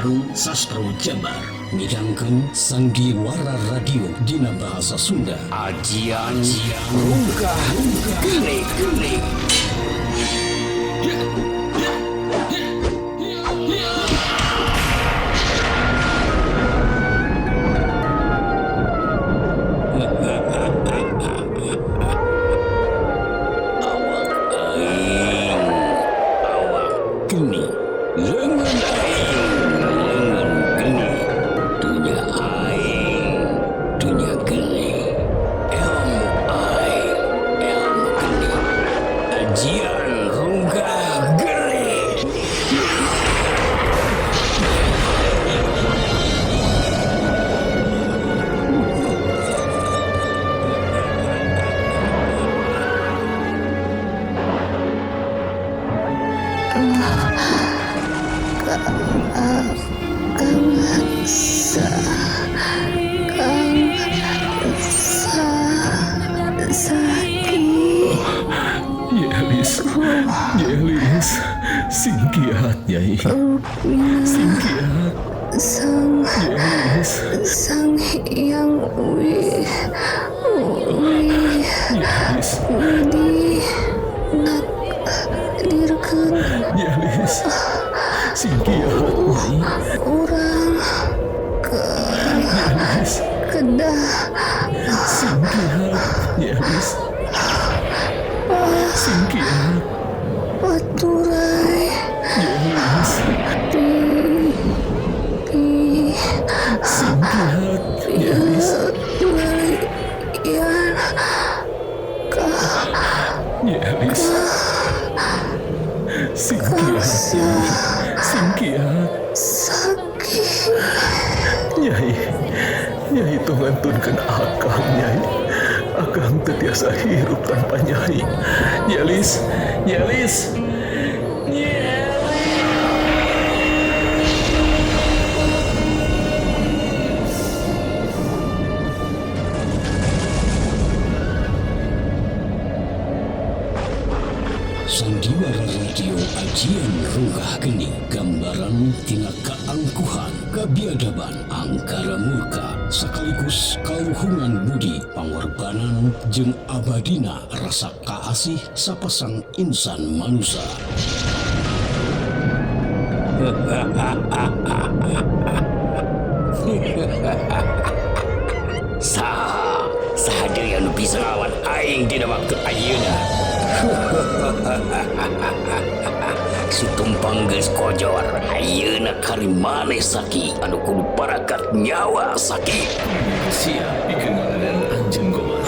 sareng Sastro Jabar midangkeun Sandiwara Radio dina bahasa Sunda. Ajian Runggah Geuning. Yelis, singkiat Nyai. Singkiat. Sang Hyang Yelis. Widi nak dirkeun. Yelis, singkiat Nyai. Urang Yelis, kedah singkiat Yelis. Singkiat. Baturai Yelis. Singkiat Yelis. Yan Yelis. Singkiat. Singkiat. sakit. Nyai tong ngantunkeun akang Nyai. Akang teu tiasa hirup tanpa Nyai. Yelis. Sandiwara Radio Ajian Runggah Geuning, gambaran tina kaangkuhan, kabiadaban, angkara murka, sekaligus kaluhungan budi, pangorbanan jeung abadina rasa kaasih sapasang insan manusia. Saha deui anu bisa nglawan aing dina waktu ayeuna? Situmpang geus kojor, ayeuna kari maneh saki anu kudu parakat nyawa saki. Siap pikeun Raden Anjeun Goma.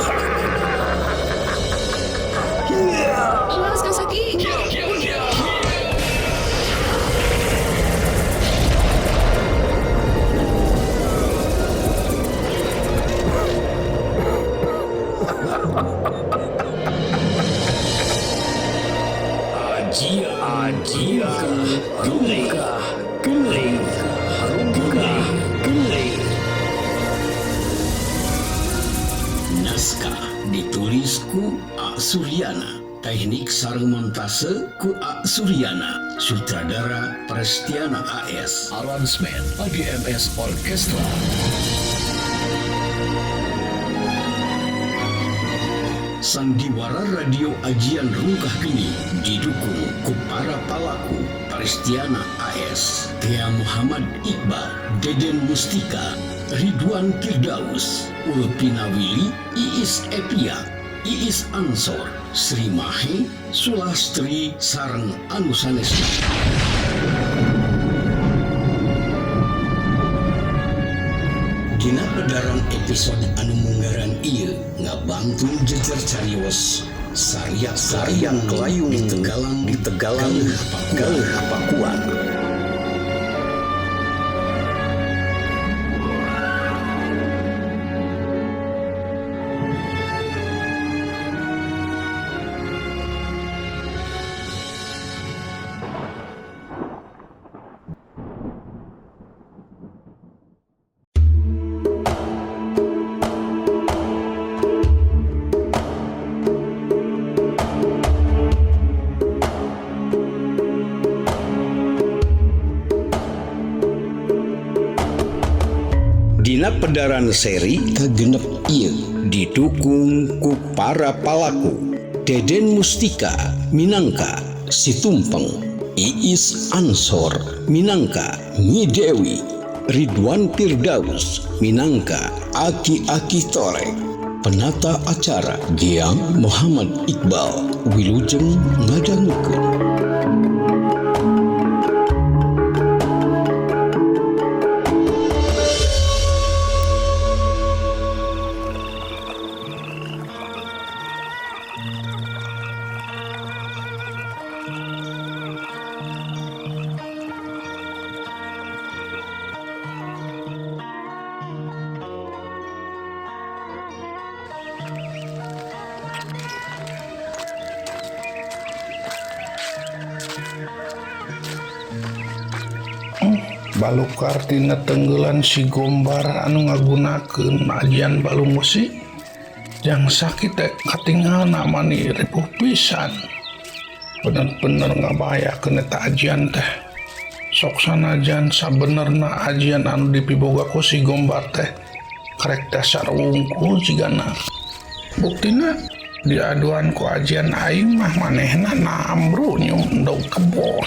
Awas Kasaki. Runggah Geuning. Naskah ditulis ku A. Suryana, teknik sareng montase ku A. Suryana, sutradara Prestiana AS, aransemen ADMS Orkestra. Sandiwara Radio Ajian Runggah Geuning didukung ku para palaku Prestiana AS, Tia Muhammad Iqbal, Deden Mustika, Ridwan Firdaus, Ulpina Willy, Iis Epia, Iis Ansor, Sri Mahe, Sulastri sareng anu sanesna. Dina edaran episode anu munggaran ieu ngabangtung jejer carios sariak kelayung di Tegalan Galeuh Pakuan. dina pedaran seri kagenep ieu didukung ku para palaku Deden Mustika minangka Si Tumpeng, Iis Ansor minangka Nyi Dewi, Ridwan Firdaus minangka Aki-Aki Torek. Penata acara Giang Muhammad Iqbal, Wilujeng ngadangukeun. Balukar tina tenggelan si Gombar anu ngagunakeun ajian balung musik yang sakit katinggal namani ripuh pisan bener-bener ngabahayakeun eta ajian teh. Sok sanajan sabenerna ajian anu dipiboga ku si Gombar teh karek dasar wungkul cigana, buktina diaduan ku ajian aing mah manehna nambru nyum endog kebo.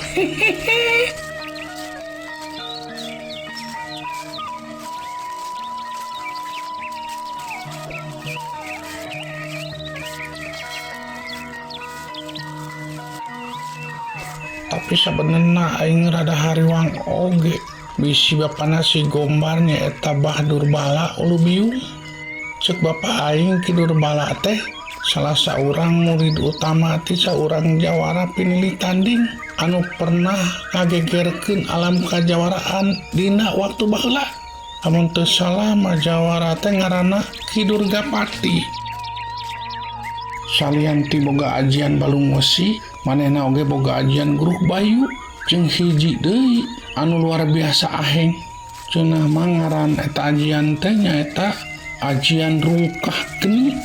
Tapi sabenerna aing rada hariwang oge bisi bapana si Gombar nyaeta Bahdur Bala ulu biung. Cek bapa aing Ki Durbala teh salah saurang murid utama ti saurang jawara pinilih tanding anu pernah ngagegerkeun alam kajawaraan dina waktu baheula. Amun teu salah mah jawara teh ngaranna Ki Durgapati. Salian ti boga ajian balung wesi, manehna oge boga ajian Gruh Bayu jeung hiji deui anu luar biasa aheng. Cenah mah ngaran eta ajian teh nyaeta ajian Rungkah Geni.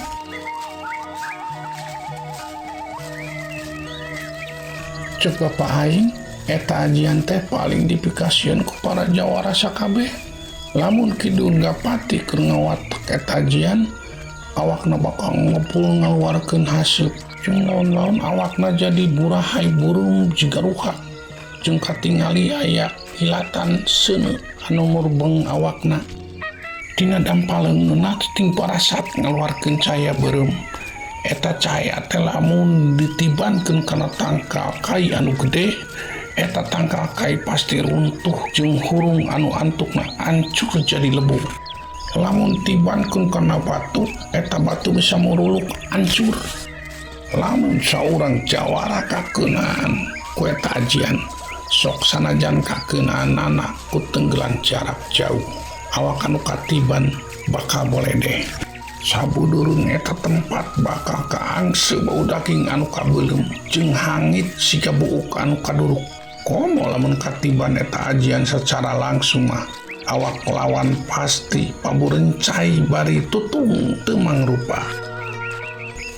Cek bapa aing eta ajian teh paling dipikasieun ku para jawara sakabeh. Lamun Ki Durgapati keur ngawatek eta ajian, awakna bakal ngepul ngaluarkeun haseup jeung naon-naon awakna jadi burahay burung jigaruha jeung katingali aya hilatan seuneu anu murbeng awakna. Dina dampaleunna ting parasat ngaluarkeun cahaya beureum. Eta cahaya teh lamun ditibankeun kana tangkal kai anu gede, eta tangkal kai pasti runtuh jeung hurung anu antukna hancur jadi lebu. Lamun tibankeun kana batu, eta batu bisa muruluk hancur. Lamun saurang jawara kakeunaan ku eta ajian, sok sanajan kakeunanana ku tenggelan jarak jauh, awak anu katiban bakal boleh deh. Sabudurun eta tempat bakal kaangse bau daging anu kabeulem jeung hangit siga buuk anu kaduruk. Komo lamun katiban eta ajian secara langsung mah awak lawan pasti paburencai bari tutung teu mangrupa.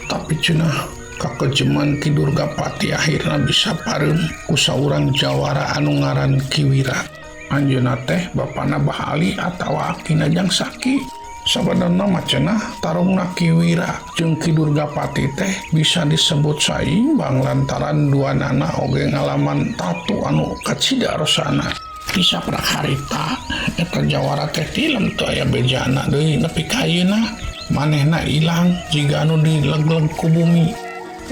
Tapi cenah kakejeman Ki Durgapati akhirna bisa pareum ku saurang jawara anu ngaran Ki Wira. Anjeunna teh bapana Bahali atawa akina Jang Saki. Sabenerna mah cenah tarungna Ki Wira jeung Ki Durgapati teh bisa disebut saimbang lantaran duanana oge ngalaman tatu anu kacida rosana. Bisa praharita eta jawara teh tilem teu aya bejana deui nepi ka ayeuna manehna ilang jiga anu dileg-leg ku bumi.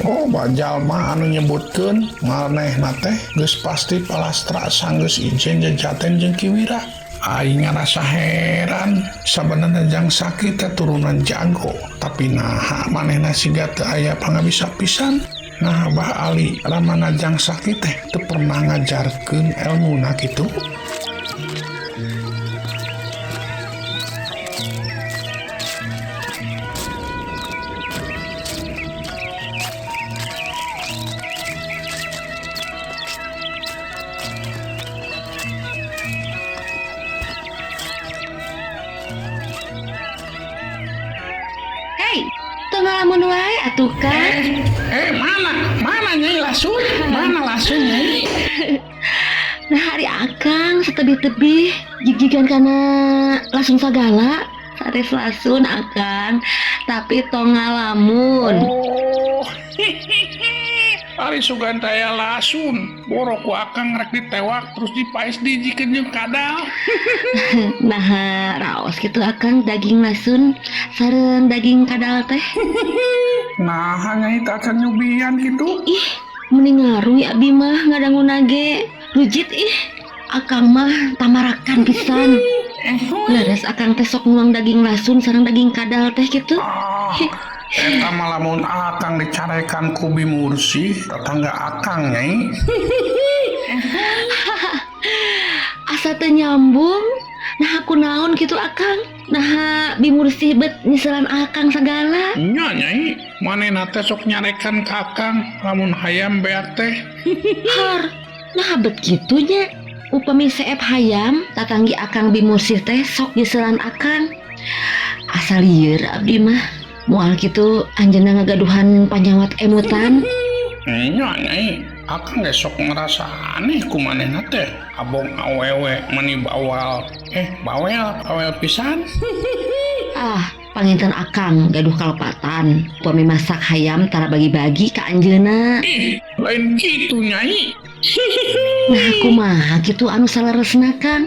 Oh bajalma anu nyebutkeun manehna teh geus pasti palastra sanggeus ijen jajaten jeung Ki Wira. Aing ngarasa heran sabenerna Jang Saki teh turunan jago, tapi naha manehna siga teu aya pangabisa pisan. Nah Bah Ali ramana Jang Saki teh teu pernah ngajarkeun elmuna kitu. Ngalamun wae atuh kan. Mana Nyai Lasun? Mana Lasun Nyai? Nah hari akang setebih-tebih jig-jigan kana langsung sagala sares lasun akang tapi tong ngalamun. Oh, Ari sugan taya lasun, borok ku akang rek ditewak terus dipaes dijikeun jeung kadal. Nah raos gitu akang daging lasun sareng daging kadal teh. Nah, hanya itu akan nyubian gitu. Ih mending ngaruh ya abdi mah ngadangu nage rujit akang mah tamarakan pisan. Leres akang teh sok ngulang daging lasun sareng daging kadal teh gitu. Eta mah lamun akang dicarekan ku Bimursi, tetangga akang nyai. Asa teu nyambung. Nah aku naon gitu akang. Nah Bimursi bet nyiselan akang sagala. Nya nyai, manehna teh sok nyarekan ka akang lamun hayam beak teh. Har, nah bet gitunya. Upami seep hayam, tatanggi akang Bimursi teh sok nyiselan akang. Asal lieur abdi mah. Moal gitu anjeunna ngagaduhan panjawat emutan. Nya nyai, akang ge sok ngerasa aneh ku manehna teh. Abong awewe meni bawal. Bawel pisan. Panginten akang gaduh kalepatan. Upami masak hayam tara bagi-bagi ka anjeunna. Lain gitu nyai. Nah kumaha kitu anu salaresna Kang?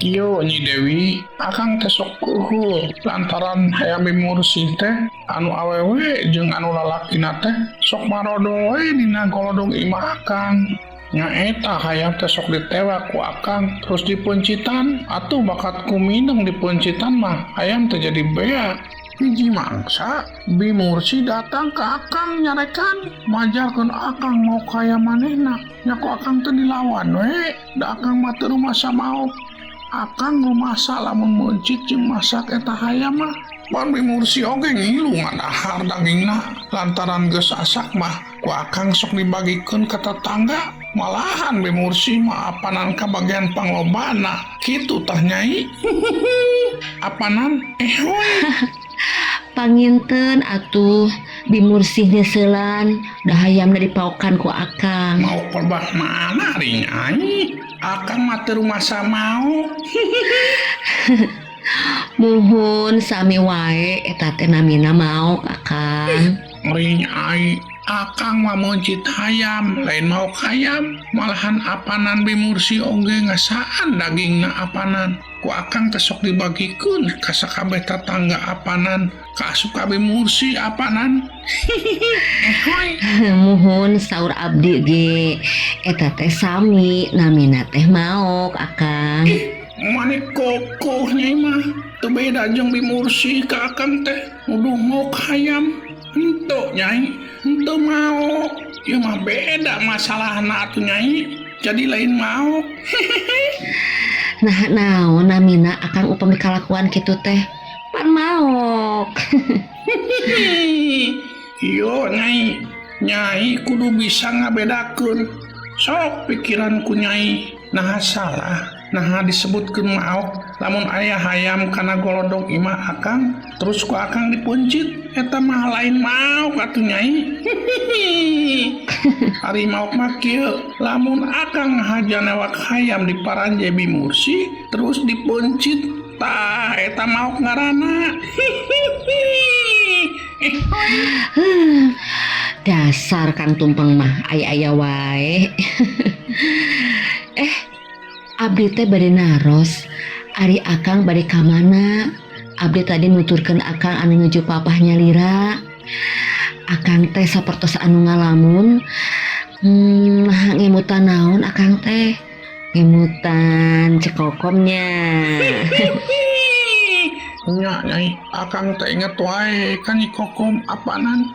Yo Nyi Dewi, akang teh sok kuhul lantaran hayam Bimursi teh anu awewe jeung anu lalakina teh sok marodo we dina golodong imah akang. Nya eta hayam teh sok ditewak ku akang terus dipuncitan atuh bakat ku mineng dipuncitan mah hayam teh jadi beak. Hiji mangsa Bimursi datang ke akang nyarekan majarkeun akang mau kaya manehna nya ku akang teh dilawan we da akang mah teu rumasa maot. Akang rumasa lamun muncit jeung masak eta hayam mah pan Bimursi oge ngilu ngadahar dagingna lantaran geus asak mah ku akang sok dibagikeun ka tetangga. Malahan Bimursi mah apanan ka bagian panglobana kitu tah nyai. Apanan hoy. Panginten atuh Bimursi nyeuselan da hayamna dipaokan ku akang. Mau korban mana ring nyai? Akang mah teu rumasa mau. Muhun sami wae eta teh namina mau akang. Ring nyai, akang mah muncit hayam, lain mau hayam. Malahan apanan Bimursi oge ngasaan dagingna apanan. Ku akang teh sok dibagikeun ka sakabeh tetangga apanan. Ka asup ka Bimursi apanan. Hoy. Muhun saur abdi ge eta teh sami namina teh maok akang. Mane kokoh nyai mah teu beda jeung Bimursi ka akang teh nuduh mau hayam. Henteu nyai, henteu mau. Ieu mah beda masalahna atuh nyai. Jadi lain mau. Nah naon namina akang upami kalakuan kitu teh pan maok. Yo nyai, nyai kudu bisa ngabedakeun. Sok pikiranku nyai, nah salah, nah disebutkeun maok lamun aya hayam kana golodong imah akang terus ku akang dipuncit eta mah lain maok atuh nyai. Ari maok mah kieu, lamun akang haja newak hayam di paranje Bimursi terus dipuncit tah eta maok ngaranna. Dasar Kang Tumpeng mah aya-aya wae. Abdi teh bade naros ari akang bade ka mana. Abdi tadi nuturkeun akang anu nuju papahnya Lira. Akang teh sapertos anu ngalamun. Ngemutan naon akang teh? Ngemutan cekokomnya. Nya nyai, akang teh inget wae kan Nyi Kokom apanan.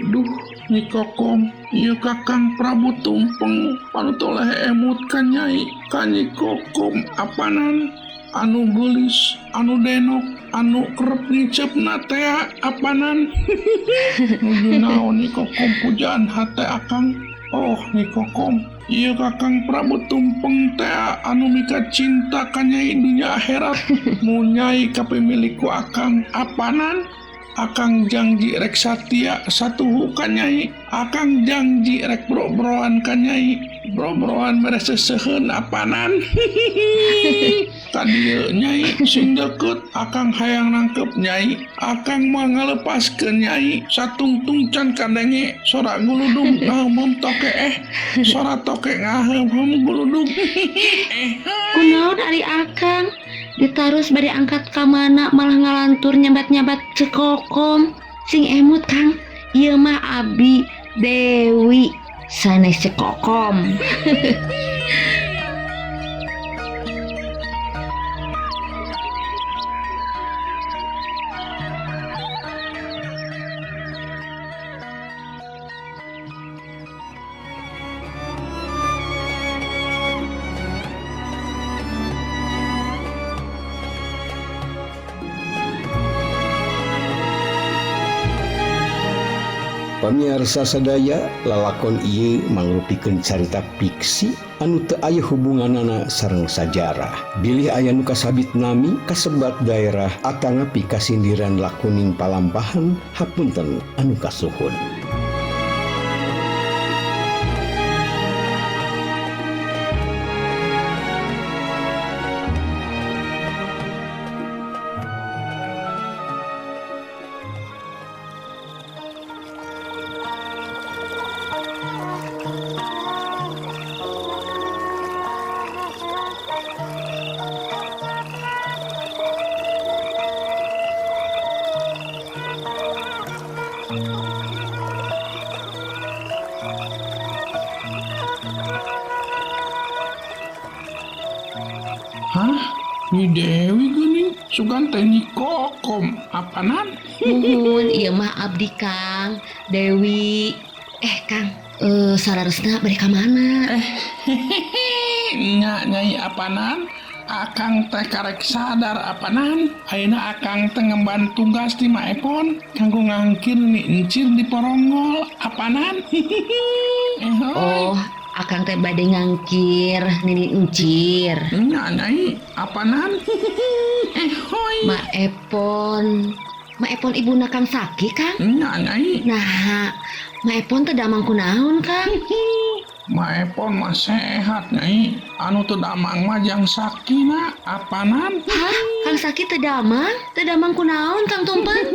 Duh, Nyi Kokom, ieu Kakang Prabu Tumpeng panu toleh emut kan nyai. Kan Nyi Kokom apanan anu geulis, anu denok, anu kerep ngicepna teh apanan. Nuju naon Nyi Kokom pujaan hate akang. Oh Nyi Kokom, ieu Kakang Prabu Tumpeng teh anu mika cinta ka nyai dunya akhirat. Mun nyai kapimiliku akang apanan? Akang janji rek satia satuhu ka nyai. Akang janji rek bro-broan ka nyai. bro-broan beres seuseun apanan. Tadi Nyai sing deket akang hayang nangkep Nyai, akang mau ngalepaskeun Nyai satungtung can kadenge sora guludung ngaheum toke sora toke ngaheum guludung. Kunaon ari akang ditarus bari angkat ka mana malah ngalantur nyabat-nyabat cekokom sing emut Kang. Ieu mah Abi Dewi sanes cekokom. Pamirsa sadaya, lalakon ieu mangrupikeun carita fiksi anu teu aya hubunganana sareng sajarah. Bilih aya nu kasabit nami kasebat daerah atanga pikasindiran lakoning palampahan hapunten anu kasuhun. Hah? Nyi Dewi geuning sugan teh Nyi Kokom apanan? Nuhun, ieu mah abdi Kang Dewi. Kang, sararesna bari ka mana? Nya Nyai apanan? Akang teh karek sadar apanan? Ayeuna akang teh ngemban tugas di Maepon kanggo ngangkir ni encir di Poronggol apanan? Oh, akang teh bade ngangkir nini encir. Nya Nyai apanan? Hoi. Maepon ibuna Kang Saki, Kang. Nya Nyai. Nah, Maepon teh damang kunaon, Kang? Maepon mah sehat Nyai. Anu teu damang mah Jang Sakina apanan? Hah? Kang Saki teh damang? Teh damang kunaon, Kang Tumpeng?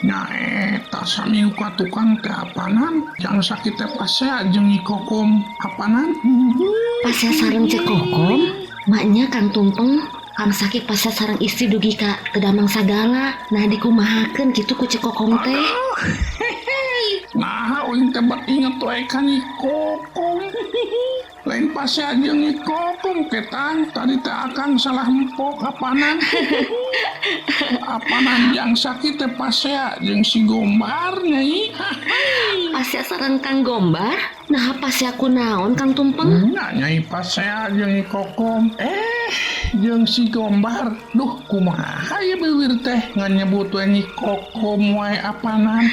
Nya eta sami uka tukang teh apanan? Jang Saki teh pasea jeung Nyi Kokom apanan? Pasea sareng cek Kokom, maknya Kang Tumpeng. Kang Saki pasea sareng istri dugi ka kedamang sagala. Nah dikumahakeun kitu ku cek Kokom teh. Nah, uing teh inget wae ka Nyi Kokom. Lain pasea jeung Nyi Kokom ketang, tadi teh akang salah empok apanan? Apanan Jang Saki teh pasea jeung si Gombar Nyai. Pasea sareng Kang Gombar? Nah pasea kunaon Kang Tumpeng? Nah, Nyai pasea jeung Nyi Kokom. Jeung si Gombar. Duh, kumaha ya beuwir teh ngan nyebut we Nyi Kokom wae apanan?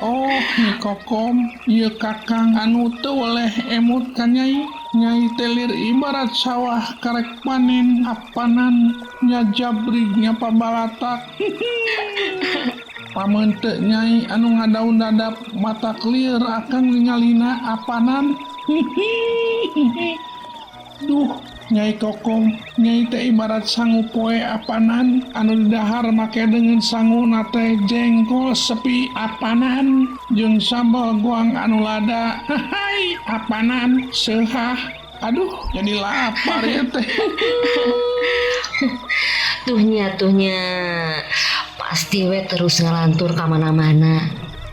Oh, Nyi Kokom, ieu kakang anu teu oleh emut ka Nyai. Nyai telir ibarat sawah karek panen apanan nya jabrig nya pabalatak. Pameunteuk Nyai anu ngadaun dadap mata clear akang ningalina apanan. Duh, Nyai Kokom, Nyai teh ibarat sangu poe apanan anu dahar make dengan sangu nate jengkol sepi apanan jeung sambal goang anu lada. Hai, apanan seunghah. Aduh, jadi lapar ya teh. Tuhnya. Pasti we terus ngalantur ka mana-mana.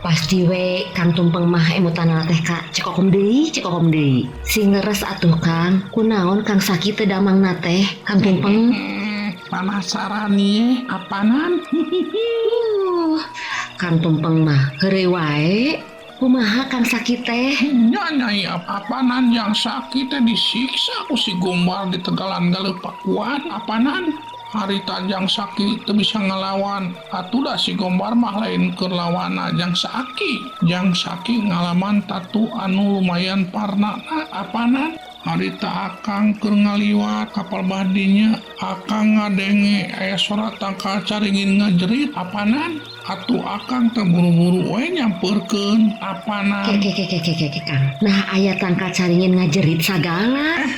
Pasti we Kang Tumpeng mah emutanna teh ka cekokom deui. Sing leres atuh Kang, kunaon Kang Saki teh damangna teh Kang Tumpeng? Penasaran ye, apanan? Kang Tumpeng mah heureuy wae. Kumaha Kang Saki teh? Nya Nyai apanan Jang Saki teh disiksa ku si Gombar di Tegalan galeupak kuat apanan? Harita Jang Saki teu bisa ngalawan. Atuh si Gombar mah lain keur lawanna Jang Saki. Jang Saki ngalaman tatu anu lumayan parna apanan? harita akang keur ngaliwat kapal badinya akang ngadenge aya surat tangka caringin ngajerit apanan atuh akang teh buru-buru we nyamperkeun apanan. Kang. Nah aya tangka caringin ngajerit sagala.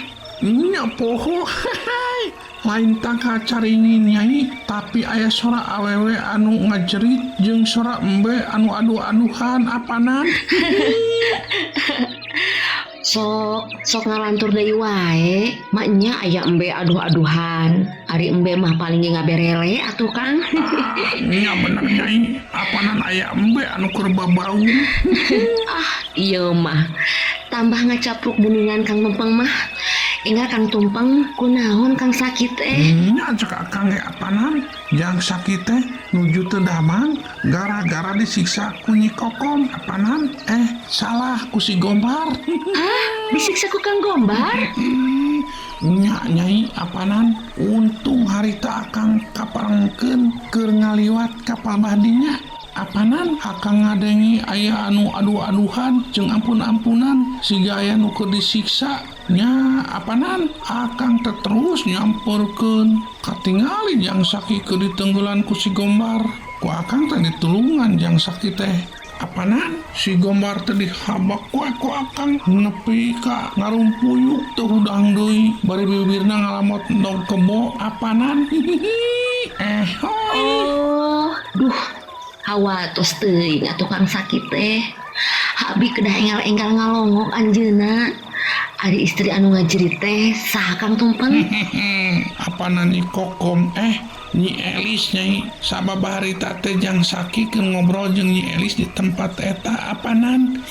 Nya poho. Lain tangka caringin nyai tapi aya sora awewe anu ngajerit jeung sora embe anu aduh-aduhan apanan. Sok ngalantur deui wae maknya aya embe aduh-aduhan ari embe mah paling ge ngaberele atuh Kang. Nya bener nyai apanan aya embe anu keur babau. Iya mah tambah ngacapruk buningan Kang Tumpeng mah ingat Kang Tumpeng kunaon Kang sakit Nya cek akang ge apanan jang sakit teh nuju teu damang gara-gara disiksa ku Nyi Kokom apanan salah ku si Gombar. Disiksa ku Kang Gombar? Nya nyai apanan untung harita akang kaparengkeun keur ngaliwat kapal badinya apanan akang ngadengi aya anu aduh-aduhan jeung ampun-ampunan siga aya nu keur disiksa nya apanan akang teh terus nyamperkeun katingali jang sakit keur ditenggelan ku si Gombar ku akang teh ditulungan jang sakit teh apanan si Gombar teh dihabak wae ku akang nepi ka ngarumpuyuk teu hudang deui bari bibirna ngalamot endog kebo apanan. Duh hawa tos teuing atuh Kang sakit teh abi kedah enggal-enggal ngalongok anjeunna ari istri anu ngajerit teh saha Kang Tumpeng? Apanan Nyi Kokom Nyi Elis nyai sababaraha harita teh jang sakit keur ngobrol jeung Nyi Elis di tempat eta apanan.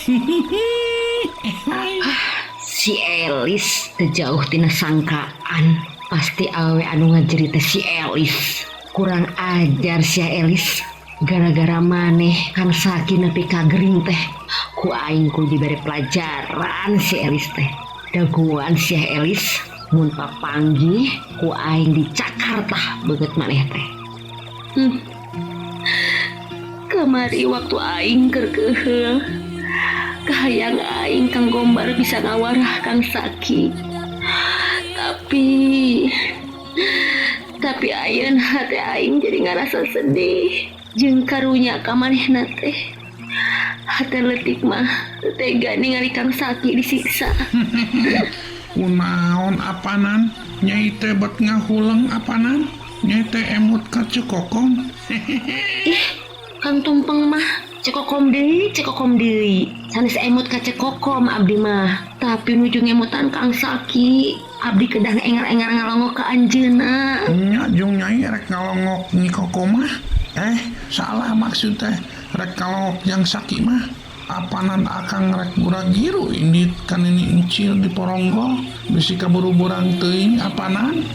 Si Elis teu jauh tina sangkaan pasti awewe anu ngajerit teh si Elis kurang ajar si Elis gara-gara maneh Kang Saki nepi ka gering teh ku aing kudu dibere pelajaran si Elis teh daguan si Elis mun papanggih ku aing dicakar tah beungeut maneh teh. Kamari waktu aing keur keheul kahayang aing Kang Gombar bisa ngawarah Kang Saki tapi ayeuna hati aing jadi ngarasa sedih jeung karunya ka manehna teh hate leutik mah tega ningali Kang Saki disiksa. Kunaon apanan nyai teh bet ngahuleng apanan nyai teh emut ka Cekokom. Kang Tumpeng mah cekokom deui sanes emut ka Cekokom abdi mah tapi nuju ngemutan Kang Saki abdi kedah engar-engar ngalongok ka anjeunna. Nya jeung nyai rek ngalongok Nyi Kokom mah salah maksud teh rek ngalongok jang Saki mah apanan akang rek buragiru indit kan ini encil di Poronggol bisi kaburu-burang teuing apanan.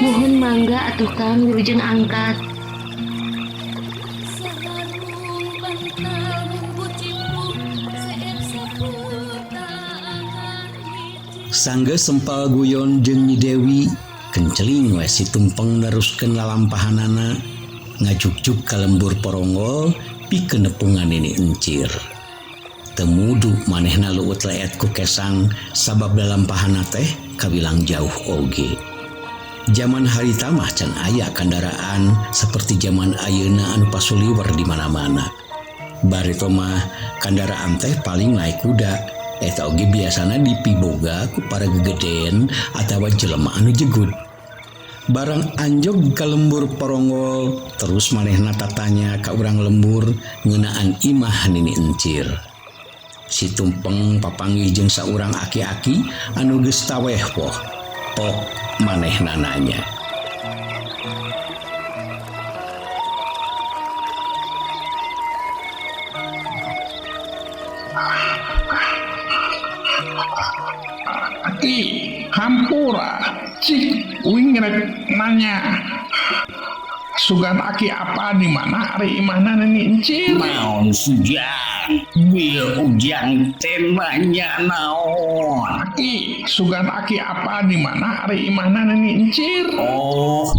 Mohon mangga atuh Kang wilujeng angkat. Sanggeus sempal guyon jeung Nyi Dewi kenceling we si Tumpeng neruskeun lalampahanana ngajukjuk ka lembur Poronggol pikeun nepungan ini encir. Temudu manehna leuweut leet ku kesang sabab lalampahanna teh kabilang jauh oge. Zaman harita mah can aya kendaraan seperti zaman ayeuna anu pasuliwer di mana-mana. Barito mah kendaraan teh paling naik kuda. Eta oge biasana dipiboga ku para gegeden atawa jelema anu jegut. Barang anjog ka lembur Poronggol terus manehna tatanya ka urang lembur ngeunaan imah nini encir. Si Tumpeng papanggih jeung saurang aki-aki anu geus taweh poh. Pok manehna nanya. Hampura cik uing rek nanya sugan aki apa di mana ari imahna nini encir. Naon sujang bil ujang temanya naon Aki sugan aki apa di mana ari imahna nini encir. oh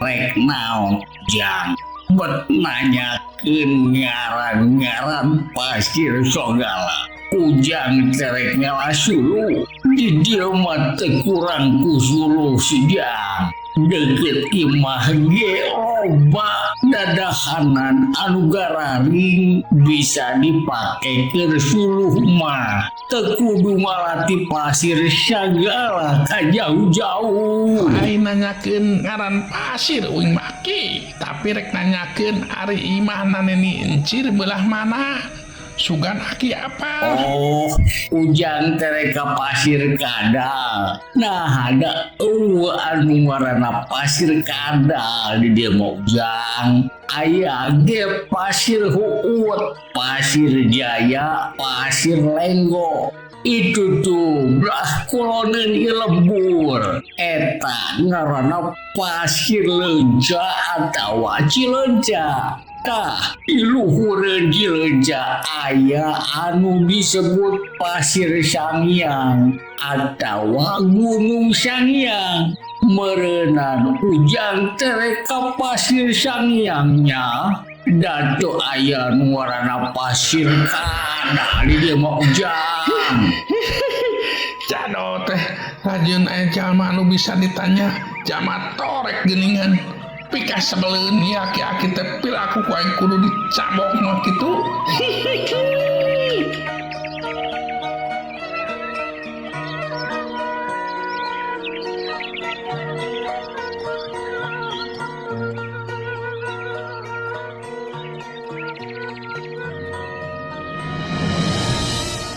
rek naon jang babet nanyakeun ngaran-ngaran pasir sogala. Ujang terek ngalah sulu di dieu mah teu kurang ku suluh sejang. Deket imah ge loba dadahanan anu gararing bisa dipake keur suluh mah. Teu kudu malati pasir sagala ka jauh-jauh. Aing nanyakeun ngaran pasir uing maki, tapi rek nanyakeun ari imah naneni encir belah mana? Sugan aki apa? Oh, ujang tereka pasir kadal. Nah, ada anu ngaranna pasir kadal di dia mau ujang. Aya ge pasir huut, pasir jaya, pasir lenggo. Itu tuh belah kuloneun ieu lembur. Eta ngaranna pasir leunca atawa cileunca. Tah, di luhureun Cileunca aya anu disebut pasir Sangyang atawa gunung Sangyang. Meureunnan ujang tereka pasir Sangyangnya dato aya nu ngaranna pasir kada di dieu mah ujang. Jado teh rajin aya jalma anu bisa ditanya jama torek geuningan. Pika sebeleun ieu aki-aki teh pilaku ku aing kudu dicabok mah kitu.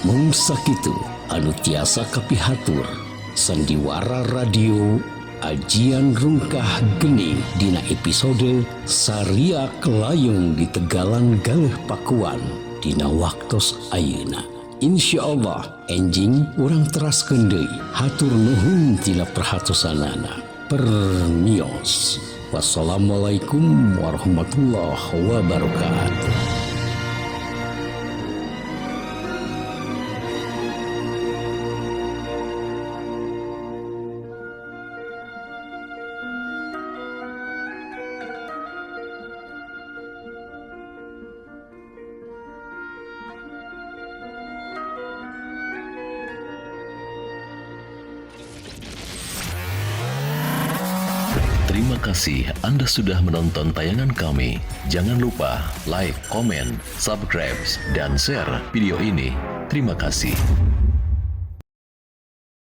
Mung sakitu anu tiasa kapihatur sandiwara radio Ajian Rungkah Geni dina episode Saria Kelayung di Tegalan Galeh Pakuan dina waktos ayeuna. Insyaallah enjing urang teraskeun deui. Hatur nuhun tina perhatosanana. Permios. Wassalamualaikum warahmatullahi wabarakatuh. Terima kasih Anda sudah menonton tayangan kami. Jangan lupa like, komen, subscribe, dan share video ini. Terima kasih.